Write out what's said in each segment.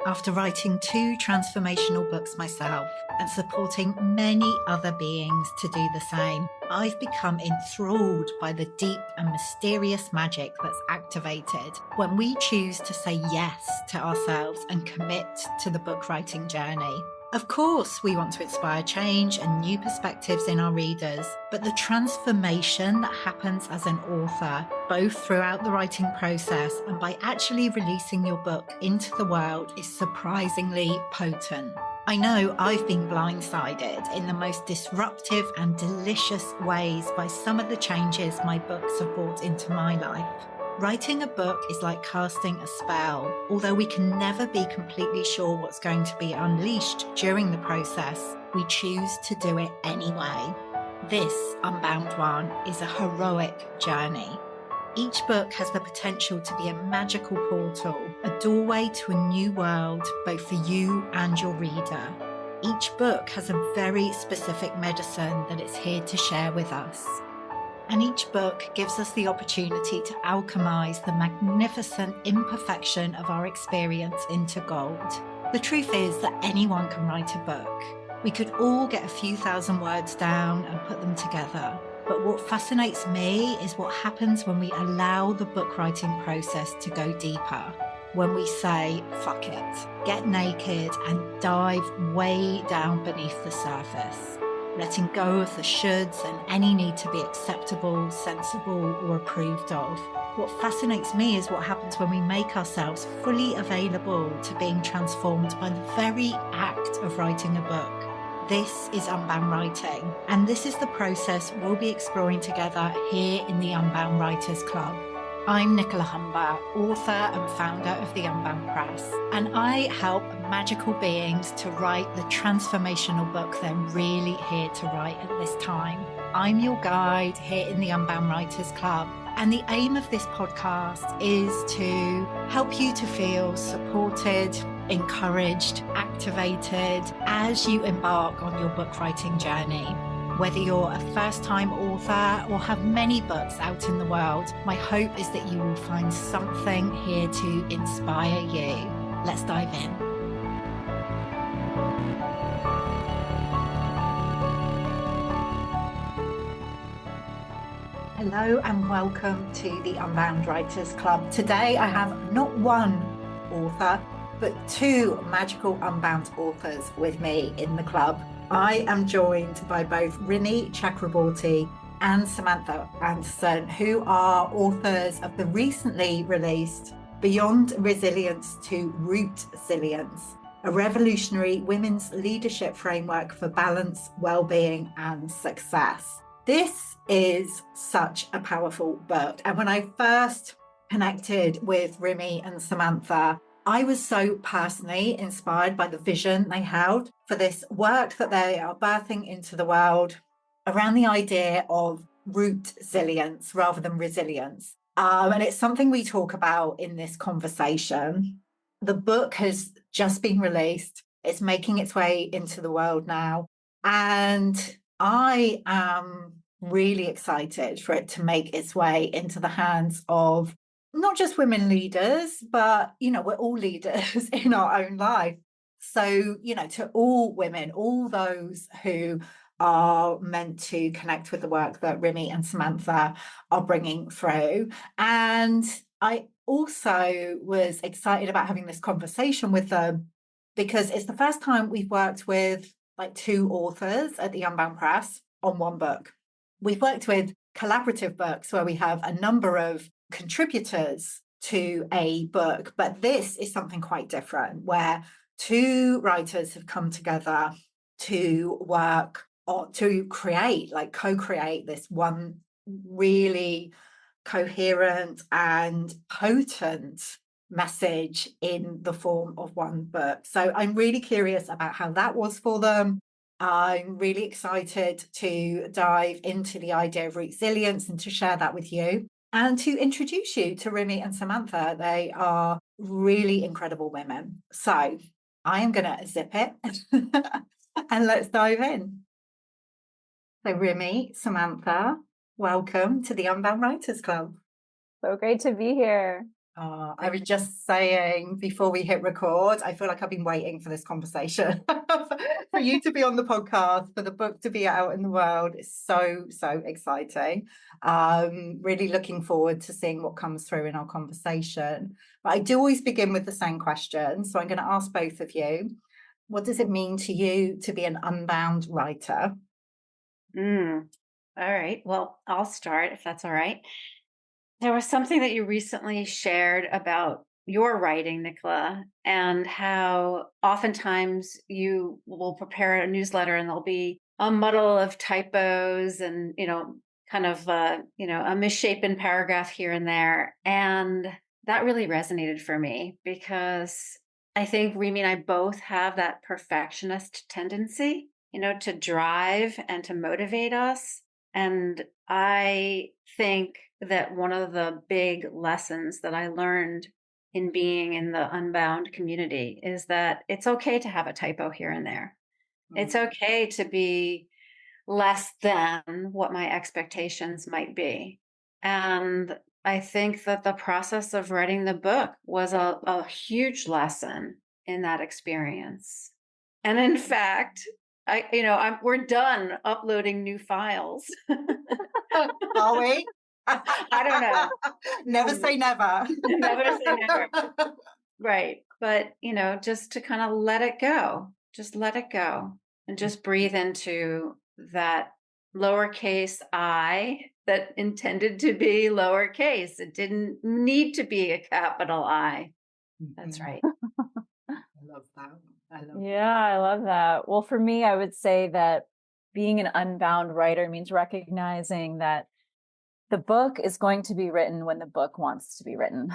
After writing 2 transformational books myself and supporting many other beings to do the same, I've become enthralled by the deep and mysterious magic that's activated when we choose to say yes to ourselves and commit to the book writing journey. Of course, we want to inspire change and new perspectives in our readers, but the transformation that happens as an author, both throughout the writing process and by actually releasing your book into the world, is surprisingly potent. I know I've been blindsided in the most disruptive and delicious ways by some of the changes my books have brought into my life. Writing a book is like casting a spell. Although we can never be completely sure what's going to be unleashed during the process, we choose to do it anyway. This Unbound one is a heroic journey. Each book has the potential to be a magical portal, a doorway to a new world, both for you and your reader. Each book has a very specific medicine that it's here to share with us. And each book gives us the opportunity to alchemize the magnificent imperfection of our experience into gold. The truth is that anyone can write a book. We could all get a few thousand words down and put them together. But what fascinates me is what happens when we allow the book writing process to go deeper. When we say, fuck it, get naked and dive way down beneath the surface. Letting go of the shoulds and any need to be acceptable, sensible, or approved of. What fascinates me is what happens when we make ourselves fully available to being transformed by the very act of writing a book. This is Unbound Writing, and this is the process we'll be exploring together here in the Unbound Writers Club. I'm Nicola, author and founder of the Unbound Press, and I help magical beings to write the transformational book they're really here to write at this time. I'm your guide here in the Unbound Writers Club, and the aim of this podcast is to help you to feel supported, encouraged, activated as you embark on your book writing journey. Whether you're a first-time author or have many books out in the world, my hope is that you will find something here to inspire you. Let's dive in. Hello and welcome to the Unbound Writers Club. Today I have not one author, but 2 magical Unbound authors with me in the club. I am joined by both Rimi Chakraborty and Samantha Anderson, who are authors of the recently released Beyond Resilience to ROOTsilience, a revolutionary women's leadership framework for balance, well-being, and success. This is such a powerful book. And when I first connected with Rimi and Samantha, I was so personally inspired by the vision they held for this work that they are birthing into the world around the idea of ROOTsilience rather than resilience. And it's something we talk about in this conversation. The book has just been released. It's making its way into the world now. And I am really excited for it to make its way into the hands of not just women leaders, but, we're all leaders in our own life. So, to all women, all those who are meant to connect with the work that Rimi and Samantha are bringing through. And I also was excited about having this conversation with them because it's the first time we've worked with 2 authors at the Unbound Press on one book. We've worked with collaborative books where we have a number of contributors to a book, but this is something quite different where 2 writers have come together to work on, to create, co-create this one really coherent and potent message in the form of one book. So I'm really curious about how that was for them. I'm really excited to dive into the idea of ROOTsilience and to share that with you and to introduce you to Rimi and Samantha. They are really incredible women. So I am going to zip it and let's dive in. So Rimi, Samantha, welcome to the Unbound Writers Club. So great to be here. I was just saying before we hit record, I feel like I've been waiting for this conversation for you to be on the podcast, for the book to be out in the world. It's so, so exciting. Really looking forward to seeing what comes through in our conversation. But I do always begin with the same question. So I'm going to ask both of you, what does it mean to you to be an unbound writer? All right. Well, I'll start if that's all right. There was something that you recently shared about your writing, Nicola, and how oftentimes you will prepare a newsletter and there'll be a muddle of typos and, kind of, a misshapen paragraph here and there. And that really resonated for me because I think Rimi and I both have that perfectionist tendency, to drive and to motivate us. And I think that one of the big lessons that I learned in being in the Unbound community is that it's okay to have a typo here and there. It's Mm. okay to be less than what my expectations might be. And I think that the process of writing the book was a huge lesson in that experience. And in fact, we're done uploading new files. Are we? I don't know. Never say never. Never say never. Right. But, just to kind of let it go, just let it go and just breathe into that lowercase I that intended to be lowercase. It didn't need to be a capital I. That's Mhm. right. I love that. I love Yeah, I love that. Well, for me, I would say that being an unbound writer means recognizing that the book is going to be written when the book wants to be written.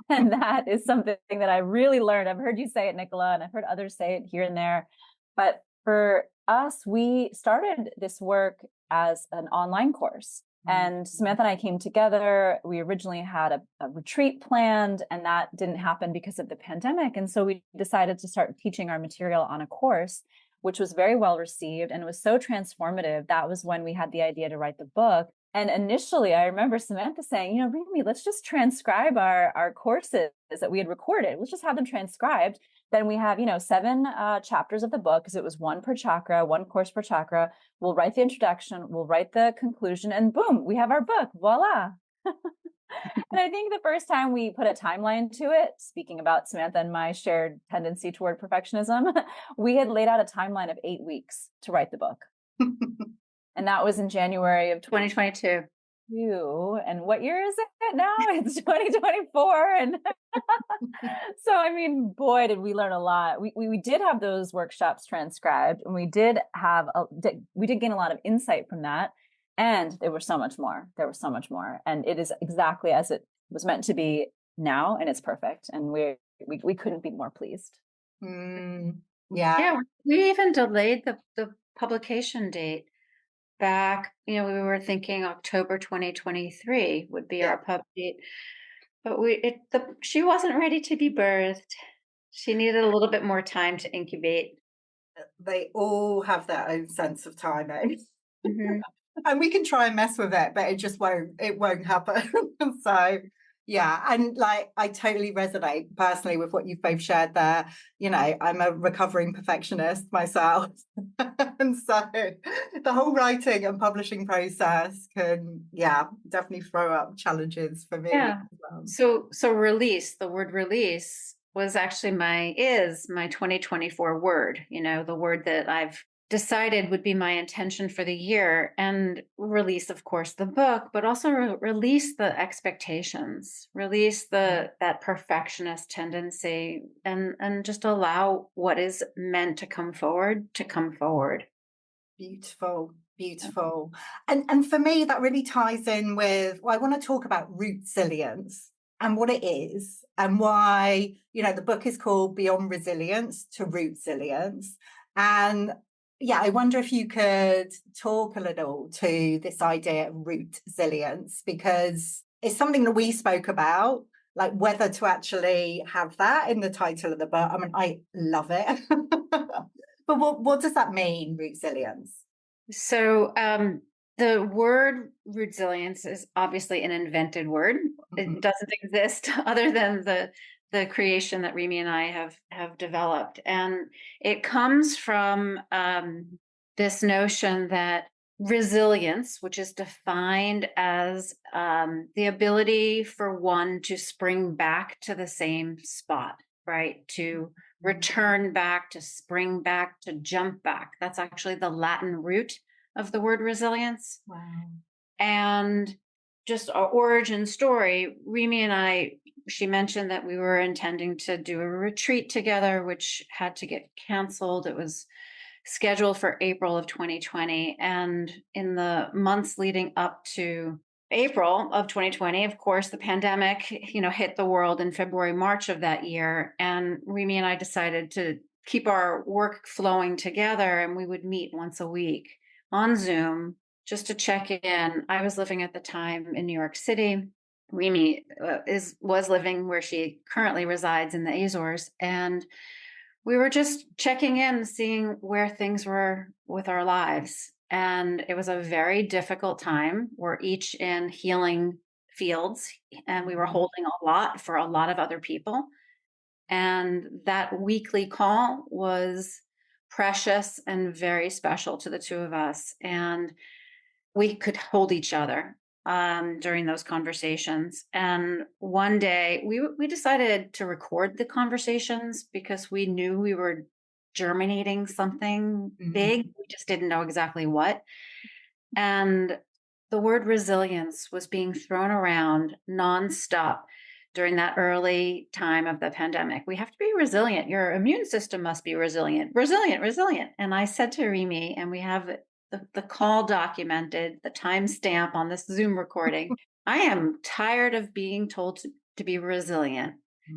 And that is something that I really learned. I've heard you say it, Nicola, and I've heard others say it here and there. But for us, we started this work as an online course. And Samantha and I came together. We originally had a retreat planned, and that didn't happen because of the pandemic. And so we decided to start teaching our material on a course, which was very well received and was so transformative. That was when we had the idea to write the book. And initially, I remember Samantha saying, Rimi, let's just transcribe our courses that we had recorded. Let's just have them transcribed. Then we have, 7 chapters of the book, because it was one per chakra, one course per chakra. We'll write the introduction, we'll write the conclusion, and boom, we have our book. Voila. And I think the first time we put a timeline to it, speaking about Samantha and my shared tendency toward perfectionism, we had laid out a timeline of 8 weeks to write the book. And that was in January of 2022. And what year is it now? It's 2024. And so, I mean, boy, did we learn a lot. We did have those workshops transcribed, and we did gain a lot of insight from that. And there was so much more. And it is exactly as it was meant to be now, and it's perfect. And we couldn't be more pleased. Yeah. Yeah, we even delayed the publication date back. We were thinking October 2023 would be our pub date, but she wasn't ready to be birthed. She needed a little bit more time to incubate. They all have their own sense of timing. Mhm. And we can try and mess with it, but it won't happen. So yeah, and like I totally resonate personally with what you've both shared there. I'm a recovering perfectionist myself. And so the whole writing and publishing process can, definitely throw up challenges for me Yeah. as well. So release, the word release was actually is my 2024 word, the word that I've decided would be my intention for the year, and release, of course, the book, but also release the expectations, release that perfectionist tendency, and just allow what is meant to come forward to come forward. Beautiful, beautiful. And for me, that really ties in with, I want to talk about ROOTsilience and what it is, and why, the book is called Beyond Resilience to ROOTsilience. And I wonder if you could talk a little to this idea of ROOTsilience, because it's something that we spoke about, like whether to actually have that in the title of the book. I mean, I love it. But what does that mean, ROOTsilience? So The word "ROOTsilience" is obviously an invented word. Mhm. It doesn't exist other than the creation that Rimi and I have developed, and it comes from this notion that resilience, which is defined as the ability for one to spring back to the same spot, right? To return back, to spring back, to jump back. That's actually the Latin root of the word resilience. Wow. And just our origin story, Rimi and I, she mentioned that we were intending to do a retreat together, which had to get canceled. It was scheduled for April of 2020. And in the months leading up to April of 2020, of course, the pandemic, hit the world in February, March of that year. And Rimi and I decided to keep our work flowing together, and we would meet once a week on Zoom just to check in. I was living at the time in New York City. Rimi was living where she currently resides in the Azores, and we were just checking in, seeing where things were with our lives. And it was a very difficult time. We're each in healing fields, and we were holding a lot for a lot of other people. And that weekly call was precious and very special to the two of us. And we could hold each other during those conversations. And one day we decided to record the conversations because we knew we were germinating something big. We just didn't know exactly what. And the word resilience was being thrown around nonstop during that early time of the pandemic. We have to be resilient. Your immune system must be resilient, resilient, resilient. And I said to Rimi, and we have the call documented, the timestamp on this Zoom recording. I am tired of being told to be resilient.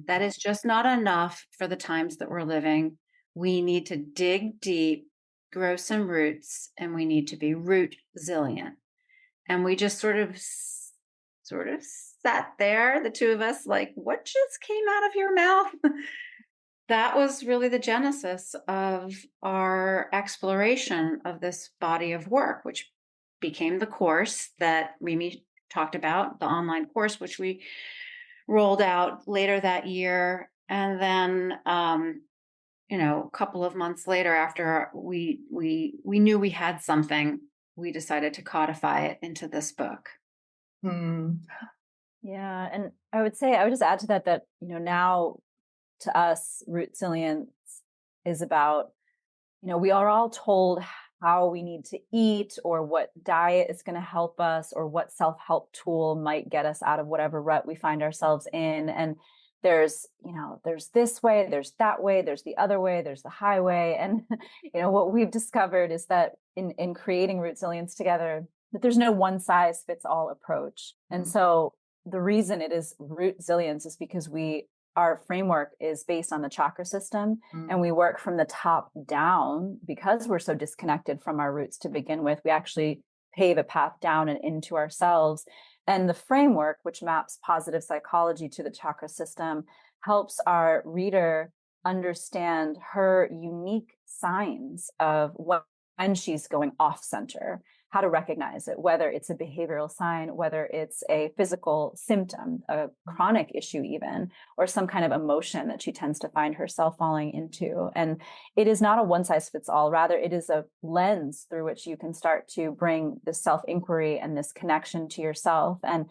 That is just not enough for the times that we're living. We need to dig deep, grow some roots, and we need to be root resilient. And we just sort of sat there, the two of us, like, what just came out of your mouth? That was really the genesis of our exploration of this body of work, which became the course that Rimi talked about, the online course, which we rolled out later that year. And then a couple of months later, after we knew we had something, we decided to codify it into this book. Yeah, and I would just add to that now, to us, ROOTsilience is about, we are all told how we need to eat, or what diet is going to help us, or what self-help tool might get us out of whatever rut we find ourselves in. And there's this way, there's that way, there's the other way, there's the highway. And, what we've discovered is that in creating ROOTsilience together, that there's no one size fits all approach. And so the reason it is ROOTsilience is because our framework is based on the chakra system, and we work from the top down. Because we're so disconnected from our roots to begin with, we actually pave a path down and into ourselves. And the framework, which maps positive psychology to the chakra system, helps our reader understand her unique signs of when she's going off center, how to recognize it, whether it's a behavioral sign, whether it's a physical symptom, a chronic issue even, or some kind of emotion that she tends to find herself falling into. And it is not a one size fits all. Rather, it is a lens through which you can start to bring this self-inquiry and this connection to yourself. And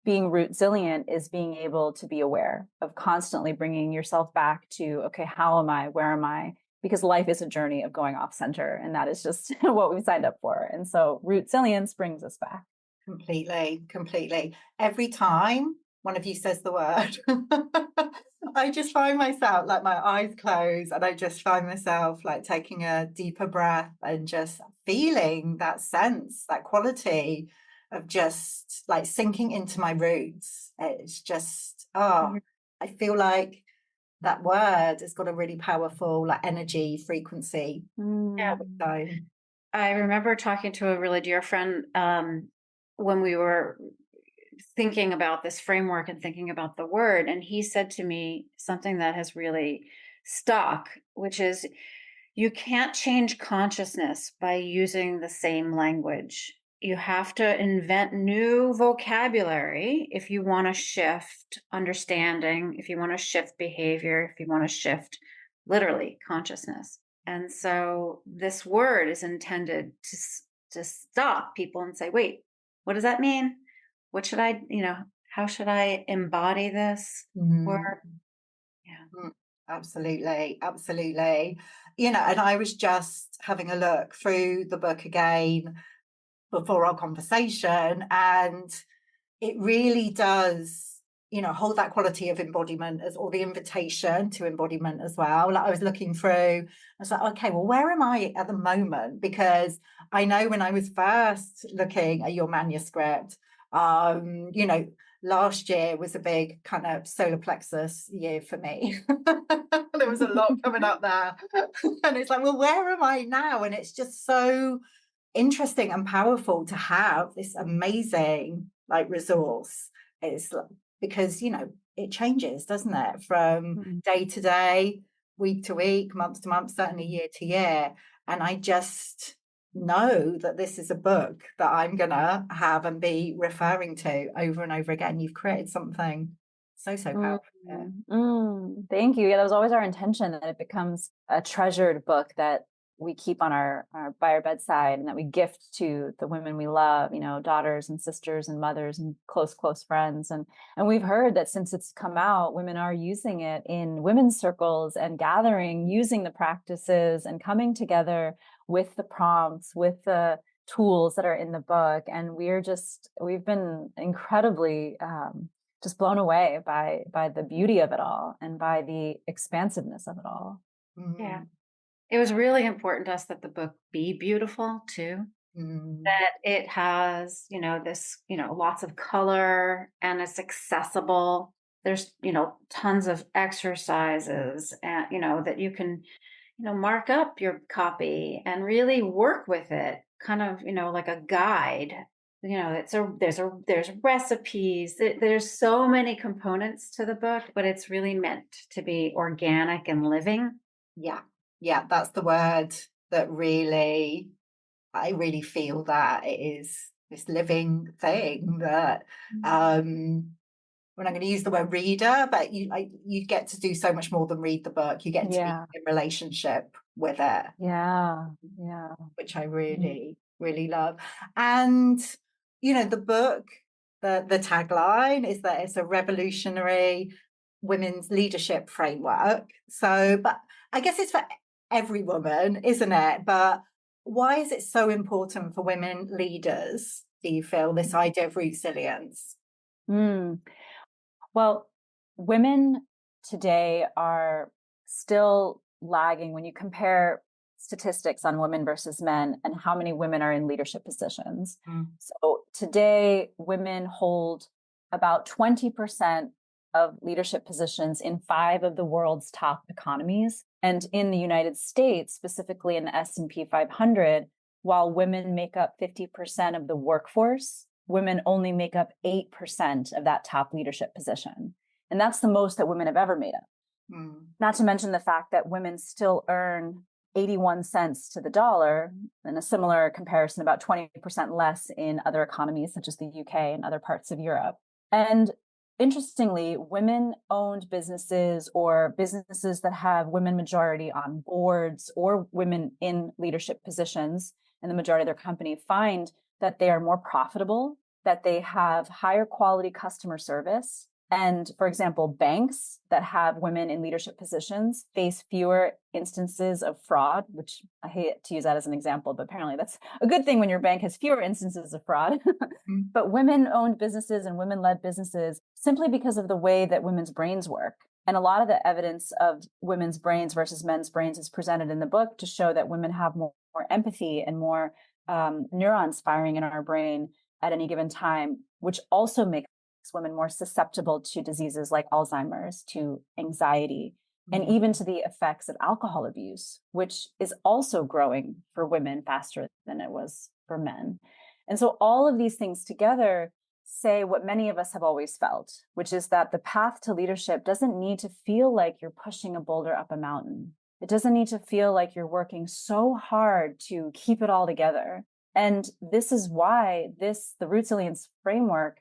being rootsilient is being able to be aware of constantly bringing yourself back to, okay, how am I? Where am I? Because life is a journey of going off center, and that is just what we've signed up for. And so ROOTsilience brings us back. Completely. Every time one of you says the word, I just find myself, like, my eyes close, and I just find myself like taking a deeper breath and just feeling that sense, that quality of just like sinking into my roots. It's just, I feel like that word has got a really powerful like energy frequency. Yeah. So I remember talking to a really dear friend when we were thinking about this framework and thinking about the word, and he said to me something that has really stuck, which is, you can't change consciousness by using the same language. you have to invent new vocabulary if you want to shift understanding, if you want to shift behavior, if you want to shift literally consciousness. And so this word is intended to stop people and say, wait, what does that mean? What should I, how should I embody this word? Yeah. Absolutely, absolutely. And I was just having a look through the book again before our conversation, and it really does, hold that quality of embodiment as, or the invitation to embodiment as well. Like I was looking through, I was like, okay, well, where am I at the moment? Because I know when I was first looking at your manuscript, last year was a big kind of solar plexus year for me. There was a lot coming up there. And it's like, well, where am I now? And it's just so interesting and powerful to have this amazing resource. It's because it changes, doesn't it, from day to day, week to week, month to month, certainly year to year. And I just know that this is a book that I'm gonna have and be referring to over and over again. You've created something so powerful. Thank you. Yeah, that was always our intention, that it becomes a treasured book that we keep on our by our bedside, and that we gift to the women we love, daughters and sisters and mothers and close friends. And we've heard that since it's come out, women are using it in women's circles and gathering, using the practices and coming together with the prompts, with the tools that are in the book. And we've been incredibly just blown away by the beauty of it all and by the expansiveness of it all. Yeah. It was really important to us that the book be beautiful too, that it has, this, lots of color, and it's accessible. There's, tons of exercises, and, that you can, mark up your copy and really work with it, kind of, like a guide. There's recipes. There's so many components to the book, but it's really meant to be organic and living. Yeah, that's the word that I really feel that it is this living thing that when I'm going to use the word reader, but you get to do so much more than read the book. You get to be in relationship with it. Yeah. Which I really, really love. And, the book, the tagline is that it's a revolutionary women's leadership framework. So, but I guess it's for every woman, isn't it? But why is it so important for women leaders, do you feel, this idea of ROOTsilience? Well, women today are still lagging when you compare statistics on women versus men and how many women are in leadership positions. So today, women hold about 20% of leadership positions in 5 of the world's top economies. And in the United States, specifically in the S&P 500, while women make up 50% of the workforce, women only make up 8% of that top leadership position. And that's the most that women have ever made up. Not to mention the fact that women still earn 81 cents to the dollar, in a similar comparison, about 20% less in other economies, such as the UK and other parts of Europe. And interestingly, women-owned businesses or businesses that have women majority on boards or women in leadership positions in the majority of their company find that they are more profitable, that they have higher quality customer service. And for example, banks that have women in leadership positions face fewer instances of fraud, which I hate to use that as an example, but apparently that's a good thing when your bank has fewer instances of fraud. But women-owned businesses and women-led businesses, simply because of the way that women's brains work. And a lot of the evidence of women's brains versus men's brains is presented in the book to show that women have more empathy and more neurons firing in our brain at any given time, which also makes women more susceptible to diseases like Alzheimer's, to anxiety, and even to the effects of alcohol abuse, which is also growing for women faster than it was for men. And so all of these things together say what many of us have always felt, which is that the path to leadership doesn't need to feel like you're pushing a boulder up a mountain. It doesn't need to feel like you're working so hard to keep it all together. And this is why the ROOTsilience framework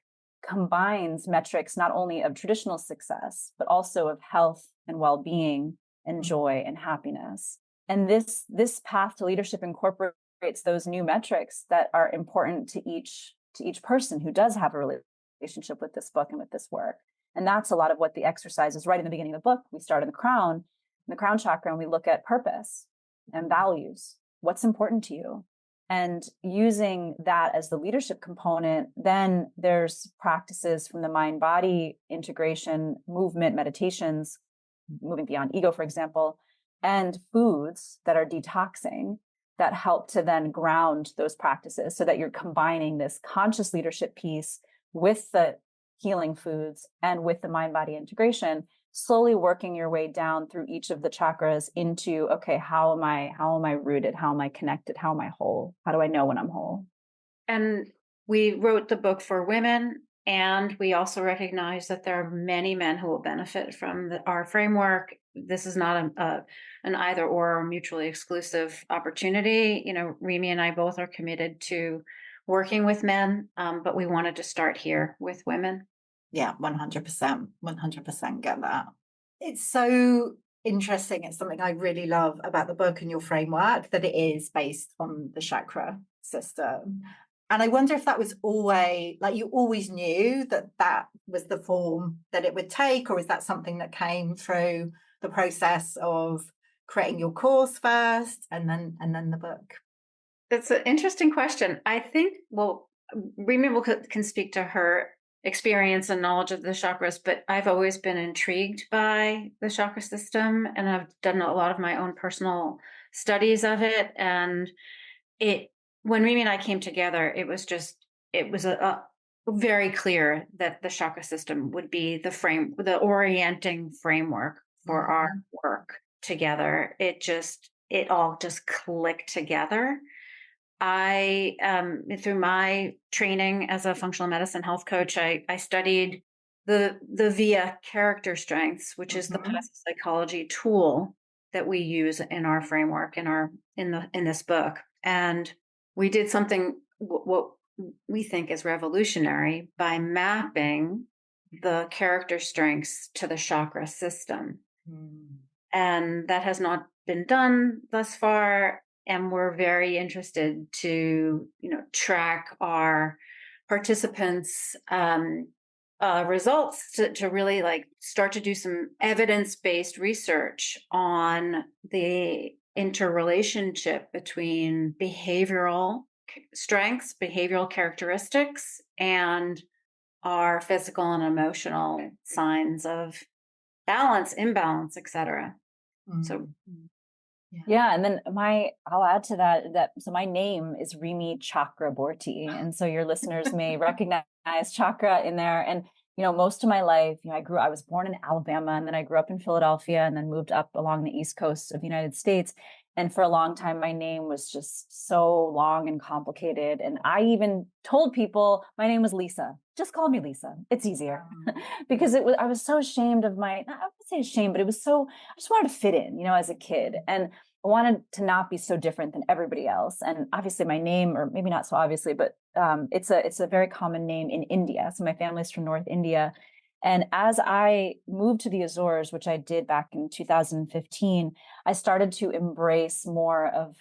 combines metrics not only of traditional success, but also of health and well-being and joy and happiness. And this path to leadership incorporates those new metrics that are important to each person who does have a relationship with this book and with this work. And that's a lot of what the exercise is. Right in the beginning of the book, we start in the crown chakra, and we look at purpose and values. What's important to you? And using that as the leadership component, then there's practices from the mind-body integration, movement, meditations, moving beyond ego, for example, and foods that are detoxing that help to then ground those practices so that you're combining this conscious leadership piece with the healing foods and with the mind-body integration, slowly working your way down through each of the chakras into, okay, how am I rooted? How am I connected? How am I whole? How do I know when I'm whole? And we wrote the book for women, and we also recognize that there are many men who will benefit from our framework. This is not an either or mutually exclusive opportunity. You know, Rimi and I both are committed to working with men, but we wanted to start here with women. Yeah, 100%, 100% get that. It's so interesting. It's something I really love about the book and your framework, that it is based on the chakra system. And I wonder if that was always, like, you always knew that that was the form that it would take, or is that something that came through the process of creating your course first and then the book? That's an interesting question. I think, well, Rimi can speak to her experience and knowledge of the chakras, but I've always been intrigued by the chakra system, and I've done a lot of my own personal studies of it. And when Rimi and I came together, it was a very clear that the chakra system would be the orienting framework for our work together. It all just clicked together. I, through my training as a functional medicine health coach, I studied the VIA character strengths, which is the positive psychology tool that we use in our framework in this book. And we did something what we think is revolutionary by mapping the character strengths to the chakra system. And that has not been done thus far. And we're very interested to, track our participants' results to really start to do some evidence-based research on the interrelationship between behavioral strengths, behavioral characteristics, and our physical and emotional signs of balance, imbalance, etc. So yeah, and then I'll add to that so my name is Rimi Chakraborty, and so your listeners may recognize chakra in there. And most of my life, I was born in Alabama, and then I grew up in Philadelphia, and then moved up along the East Coast of the United States. And for a long time, my name was just so long and complicated. And I even told people my name was Lisa. Just call me Lisa. It's easier. Because I was so ashamed of I would say ashamed, but I just wanted to fit in, as a kid. And I wanted to not be so different than everybody else. And obviously my name, or maybe not so obviously, but it's a very common name in India. So my family's from North India. And as I moved to the Azores, which I did back in 2015, I started to embrace more of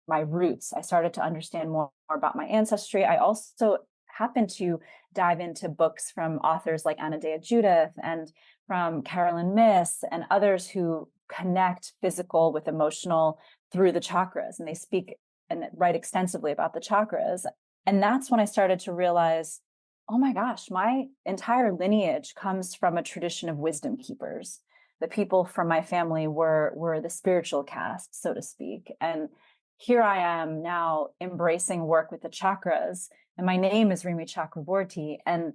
my roots. I started to understand more about my ancestry. I also happened to dive into books from authors like Anodea Judith and from Carolyn Miss and others who connect physical with emotional through the chakras. And they speak and write extensively about the chakras. And that's when I started to realize, oh my gosh, my entire lineage comes from a tradition of wisdom keepers. The people from my family were the spiritual caste, so to speak. And here I am now embracing work with the chakras. And my name is Rimi Chakraborty. And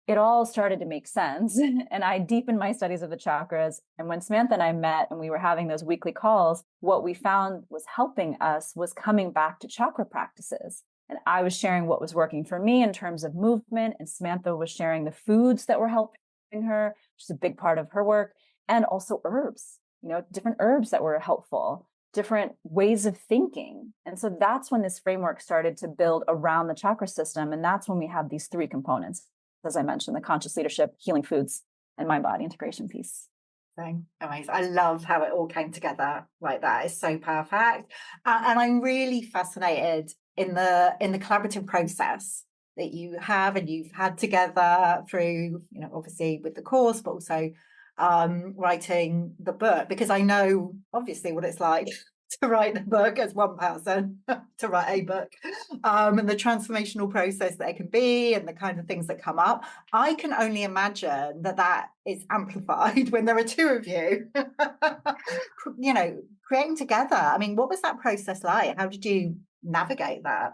it all started to make sense. And I deepened my studies of the chakras. And when Samantha and I met and we were having those weekly calls, what we found was helping us was coming back to chakra practices. And I was sharing what was working for me in terms of movement, and Samantha was sharing the foods that were helping her, which is a big part of her work, and also herbs, different herbs that were helpful. different ways of thinking. And so that's when this framework started to build around the chakra system. And that's when we have these three components, as I mentioned, the conscious leadership, healing foods, and mind body integration piece. Amazing. I love how it all came together like that. It's so perfect. And I'm really fascinated in the collaborative process that you have and you've had together through, obviously with the course, but also writing the book, because I know obviously what it's like to write the book as one person, to write a book, and the transformational process that it can be and the kind of things that come up. I can only imagine that is amplified when there are two of you, creating together. I mean, what was that process like? How did you navigate that?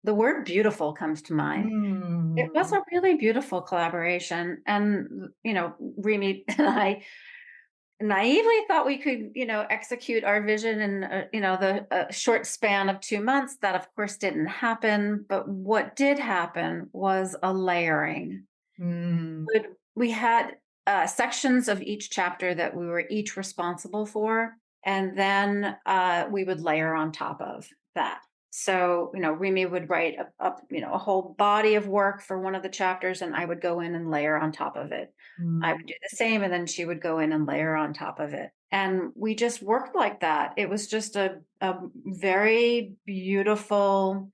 The word beautiful comes to mind. It was a really beautiful collaboration. And, Rimi and I naively thought we could, execute our vision in, the short span of 2 months. That, of course, didn't happen. But what did happen was a layering. We had sections of each chapter that we were each responsible for. And then we would layer on top of that. So, Rimi would write a whole body of work for one of the chapters, and I would go in and layer on top of it. I would do the same, and then she would go in and layer on top of it. And we just worked like that. It was just a very beautiful,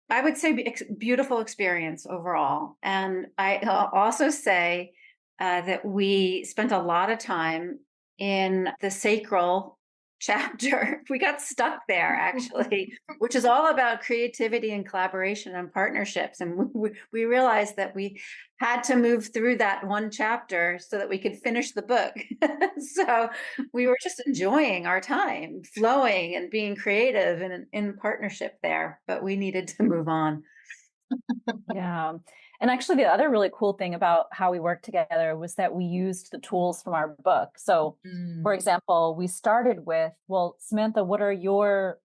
I would say, beautiful experience overall. And I also say that we spent a lot of time in the sacral chapter. We got stuck there, actually, which is all about creativity and collaboration and partnerships. And we realized that we had to move through that one chapter so that we could finish the book. So we were just enjoying our time, flowing and being creative and in partnership there, but we needed to move on. Yeah. And actually, the other really cool thing about how we worked together was that we used the tools from our book. So, for example, we started with, well, Samantha, what are your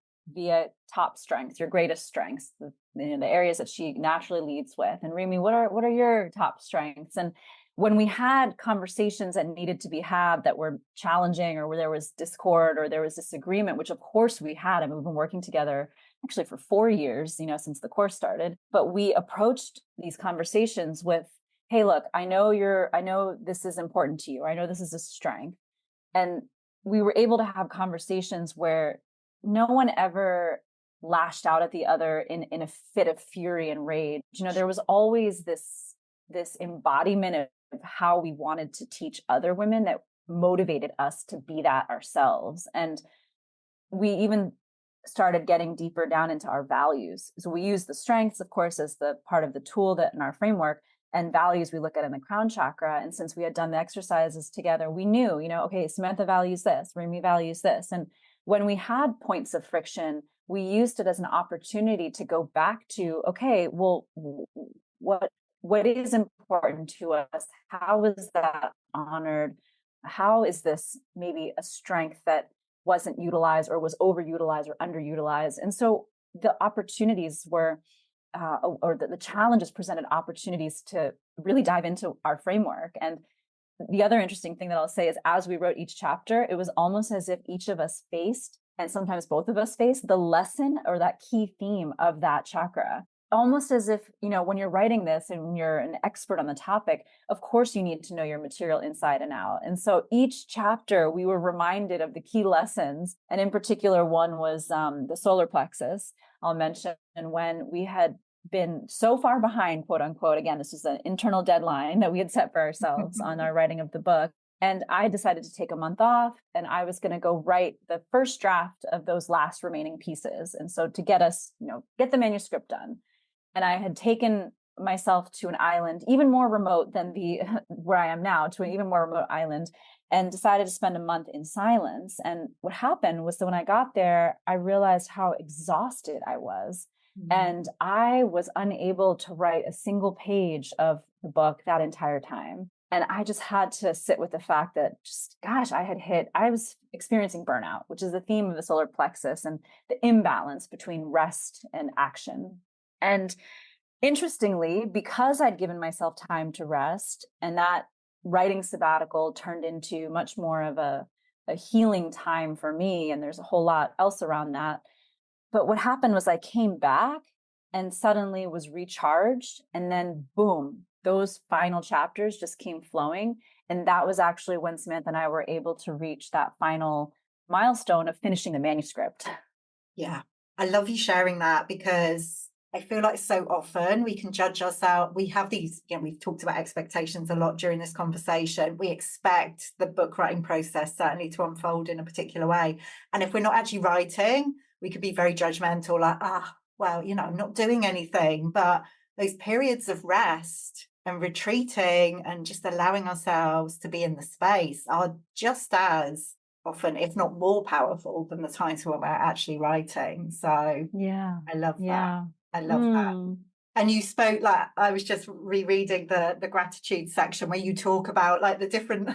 top strengths, your greatest strengths, the areas that she naturally leads with? And Rimi, what are your top strengths? And when we had conversations that needed to be had that were challenging, or where there was discord or there was disagreement, which of course we had, and we've been working together actually for 4 years, since the course started. But we approached these conversations with, hey, look, I know this is important to you. I know this is a strength. And we were able to have conversations where no one ever lashed out at the other in a fit of fury and rage. There was always this embodiment of how we wanted to teach other women that motivated us to be that ourselves. And we even started getting deeper down into our values. So we use the strengths, of course, as the part of the tool that in our framework, and values we look at in the crown chakra. And since we had done the exercises together, we knew, okay, Samantha values this, Rimi values this. And when we had points of friction, we used it as an opportunity to go back to, okay, well, what is important to us? How is that honored? How is this maybe a strength that wasn't utilized or was overutilized or underutilized? And so the opportunities were, or the challenges presented opportunities to really dive into our framework. And the other interesting thing that I'll say is, as we wrote each chapter, it was almost as if each of us faced, and sometimes both of us faced, the lesson or that key theme of that chakra. Almost as if, when you're writing this and you're an expert on the topic, of course you need to know your material inside and out. And so each chapter we were reminded of the key lessons. And in particular, one was the solar plexus. I'll mention when we had been so far behind, quote unquote, again, this was an internal deadline that we had set for ourselves on our writing of the book. And I decided to take a month off, and I was going to go write the first draft of those last remaining pieces. And so to get us, get the manuscript done. And I had taken myself to an island, even more remote than where I am now, to an even more remote island, and decided to spend a month in silence. And what happened was that when I got there, I realized how exhausted I was. And I was unable to write a single page of the book that entire time. And I just had to sit with the fact that I was experiencing burnout, which is the theme of the solar plexus, and the imbalance between rest and action. And interestingly, because I'd given myself time to rest, and that writing sabbatical turned into much more of a a healing time for me. And there's a whole lot else around that. But what happened was I came back and suddenly was recharged. And then boom, those final chapters just came flowing. And that was actually when Samantha and I were able to reach that final milestone of finishing the manuscript. Yeah, I love you sharing that, because I feel like so often we can judge ourselves. We have these, we've talked about expectations a lot during this conversation. We expect the book writing process certainly to unfold in a particular way. And if we're not actually writing, we could be very judgmental, like, well, I'm not doing anything. But those periods of rest and retreating and just allowing ourselves to be in the space are just as often, if not more powerful than the times when we're actually writing. So yeah, I love that. yeah. I love that. And you spoke, like, I was just rereading the gratitude section where you talk about like the different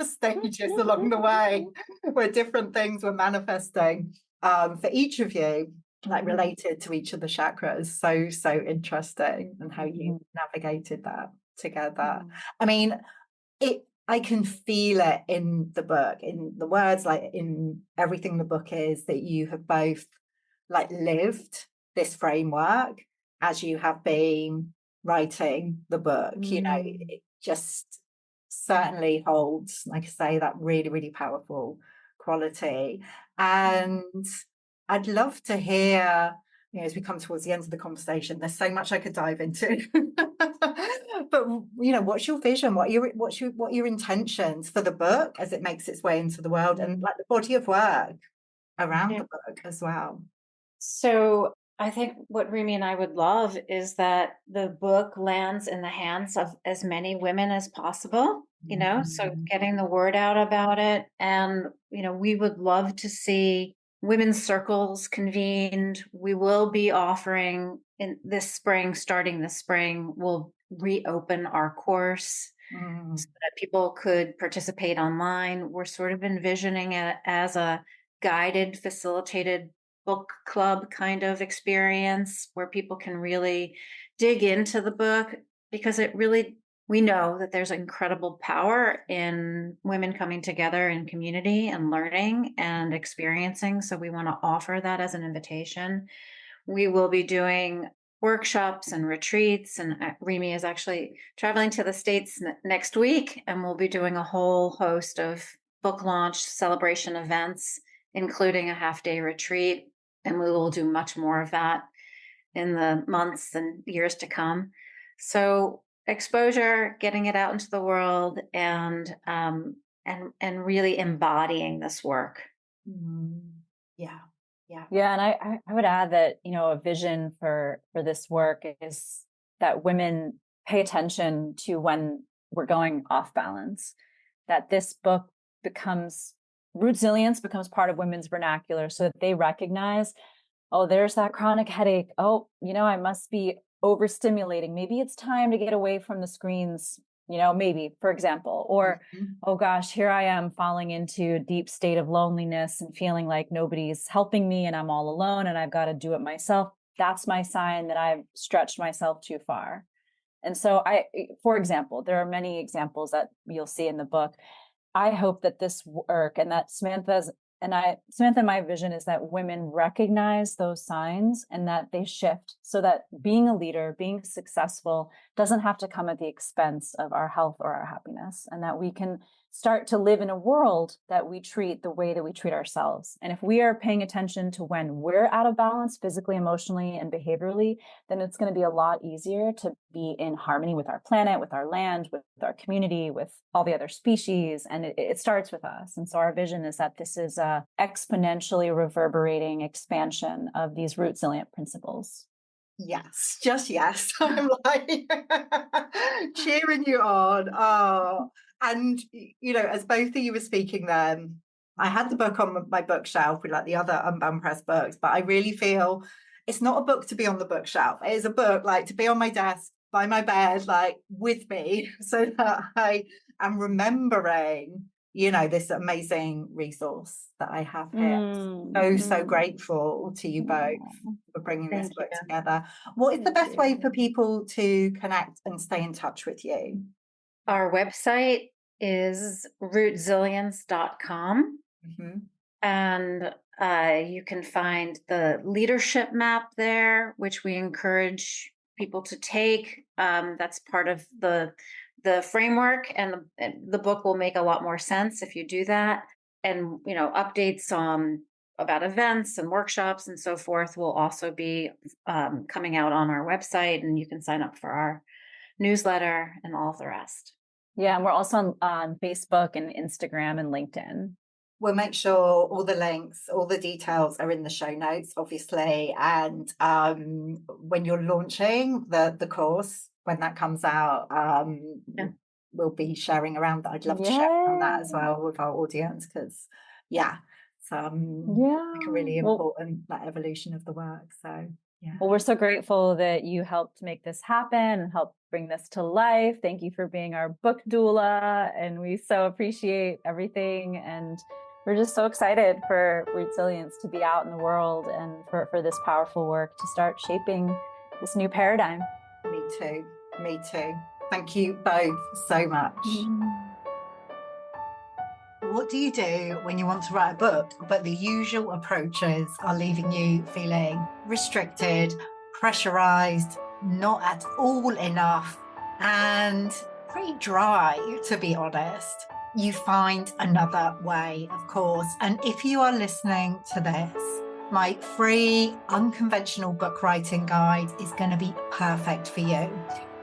stages along the way where different things were manifesting for each of you, like related to each of the chakras. So interesting, and how you navigated that together. I mean, I can feel it in the book, in the words, like in everything the book is, that you have both like lived this framework as you have been writing the book. It just certainly holds, like I say, that really, really powerful quality. And I'd love to hear, as we come towards the end of the conversation, there's so much I could dive into. But what's your vision? What are your intentions for the book as it makes its way into the world, and like the body of work around the book as well? So I think what Rimi and I would love is that the book lands in the hands of as many women as possible, so getting the word out about it. And, we would love to see women's circles convened. We will be offering in this spring, starting this spring, we'll reopen our course so that people could participate online. We're sort of envisioning it as a guided, facilitated book club kind of experience where people can really dig into the book, because we know that there's incredible power in women coming together in community and learning and experiencing. So we want to offer that as an invitation. We will be doing workshops and retreats, and Rimi is actually traveling to the States next week, and we'll be doing a whole host of book launch celebration events, including a half-day retreat. And we will do much more of that in the months and years to come. So exposure, getting it out into the world, and really embodying this work. Yeah. And I would add that, a vision for this work is that women pay attention to when we're going off balance, that this book ROOTsilience becomes part of women's vernacular, so that they recognize, oh, there's that chronic headache. Oh, I must be overstimulating. Maybe it's time to get away from the screens, maybe, for example, or, oh gosh, here I am falling into a deep state of loneliness and feeling like nobody's helping me and I'm all alone and I've got to do it myself. That's my sign that I've stretched myself too far. And so for example, there are many examples that you'll see in the book. I hope that this work, and that Samantha and my vision is that women recognize those signs and that they shift, so that being a leader, being successful doesn't have to come at the expense of our health or our happiness, and that we can start to live in a world that we treat the way that we treat ourselves. And if we are paying attention to when we're out of balance, physically, emotionally, and behaviorally, then it's going to be a lot easier to be in harmony with our planet, with our land, with our community, with all the other species. And it starts with us. And so our vision is that this is a exponentially reverberating expansion of these root-silient principles. Yes, just yes. I'm like cheering you on. Oh, and as both of you were speaking then, I had the book on my bookshelf with like the other Unbound Press books, but I really feel it's not a book to be on the bookshelf. It is a book like to be on my desk, by my bed, like with me, so that I am remembering, this amazing resource that I have here. So grateful to you both for bringing this book together. What is the best way for people to connect and stay in touch with you? Our website is ROOTsilience.com. Mhm. And you can find the leadership map there, which we encourage people to take. That's part of the framework, and the book will make a lot more sense if you do that. And updates about events and workshops and so forth will also be coming out on our website, and you can sign up for our newsletter and all of the rest. Yeah, and we're also on Facebook and Instagram and LinkedIn. We'll make sure all the links, all the details are in the show notes, obviously. And when you're launching the course, when that comes out, Yeah. we'll be sharing around that. I'd love to share around that as well with our audience, because it's like a really important that evolution of the work. So yeah. Well, we're so grateful that you helped make this happen and help bring this to life. Thank you for being our book doula, and we so appreciate everything. And we're just so excited for ROOTsilience to be out in the world and for this powerful work to start shaping this new paradigm. Me too. Thank you both so much. What do you do when you want to write a book, but the usual approaches are leaving you feeling restricted, pressurized, not at all enough, and pretty dry, to be honest? You find another way, of course. And if you are listening to this, my free unconventional book writing guide is going to be perfect for you.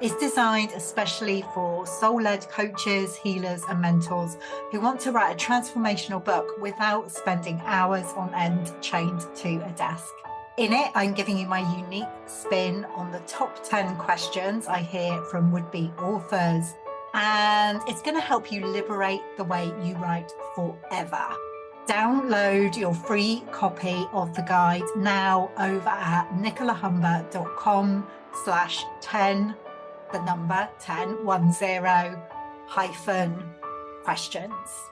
It's designed especially for soul-led coaches, healers, and mentors who want to write a transformational book without spending hours on end chained to a desk. In it, I'm giving you my unique spin on the top 10 questions I hear from would-be authors, and it's going to help you liberate the way you write forever. Download your free copy of the guide now over at nicolahumber.com/10, the number 10, 10 hyphen questions.